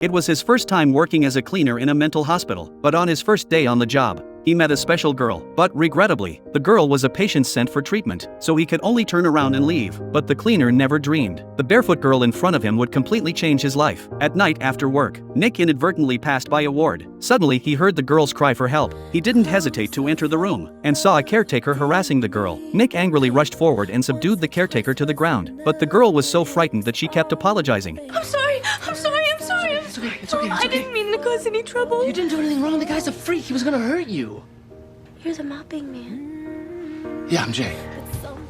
It was his first time working as a cleaner in a mental hospital, but on his first day on the job, he met a special girl, but regrettably, the girl was a patient sent for treatment, so he could only turn around and leave. But the cleaner never dreamed the barefoot girl in front of him would completely change his life. At night after work, Nick inadvertently passed by a ward. Suddenly he heard the girl's cry for help. He didn't hesitate to enter the room, and saw a caretaker harassing the girl. Nick angrily rushed forward and subdued the caretaker to the ground, but the girl was so frightened that she kept apologizing. I'm sorry. It's okay. I didn't mean to cause any trouble. You didn't do anything wrong. The guy's a freak. He was gonna hurt you. You're the mopping man. Yeah, I'm Jay.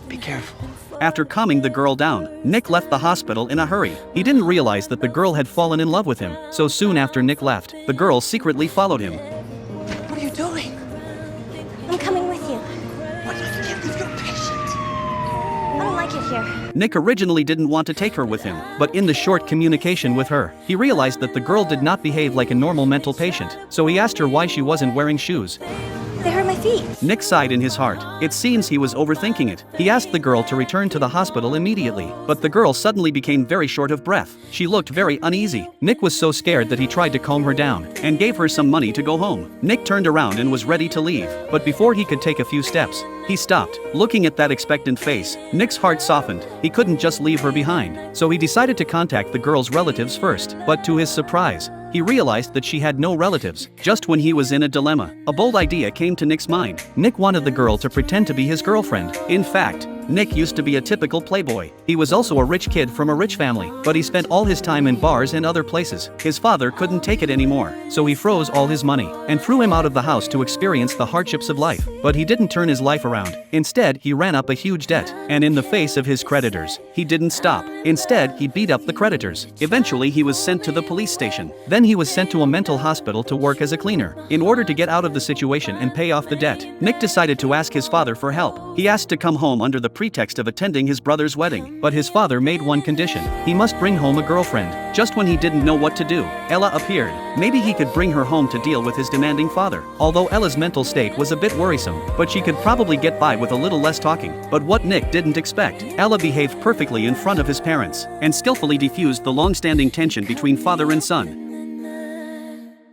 Be careful. After calming the girl down, Nick left the hospital in a hurry. He didn't realize that the girl had fallen in love with him, so soon after Nick left, the girl secretly followed him. What are you doing? I'm coming with you. What? You can't leave your patient. I don't like it here. Nick originally didn't want to take her with him, but in the short communication with her, he realized that the girl did not behave like a normal mental patient, so he asked her why she wasn't wearing shoes. They hurt my feet. Nick sighed in his heart. It seems he was overthinking it. He asked the girl to return to the hospital immediately, but the girl suddenly became very short of breath. She looked very uneasy. Nick was so scared that he tried to calm her down, and gave her some money to go home. Nick turned around and was ready to leave, but before he could take a few steps, he stopped. Looking at that expectant face, Nick's heart softened. He couldn't just leave her behind, so he decided to contact the girl's relatives first, but to his surprise, he realized that she had no relatives. Just when he was in a dilemma, a bold idea came to Nick's mind. Nick wanted the girl to pretend to be his girlfriend. In fact, Nick used to be a typical playboy. He was also a rich kid from a rich family, but he spent all his time in bars and other places. His father couldn't take it anymore, so he froze all his money and threw him out of the house to experience the hardships of life. But he didn't turn his life around. Instead, he ran up a huge debt, and in the face of his creditors, he didn't stop. Instead, he beat up the creditors. Eventually, he was sent to the police station. Then he was sent to a mental hospital to work as a cleaner. In order to get out of the situation and pay off the debt, Nick decided to ask his father for help. He asked to come home under the pretext of attending his brother's wedding, but his father made one condition. He must bring home a girlfriend. Just when he didn't know what to do, Ella appeared. Maybe he could bring her home to deal with his demanding father. Although Ella's mental state was a bit worrisome, but she could probably get by with a little less talking. But what Nick didn't expect, Ella behaved perfectly in front of his parents, and skillfully diffused the long-standing tension between father and son.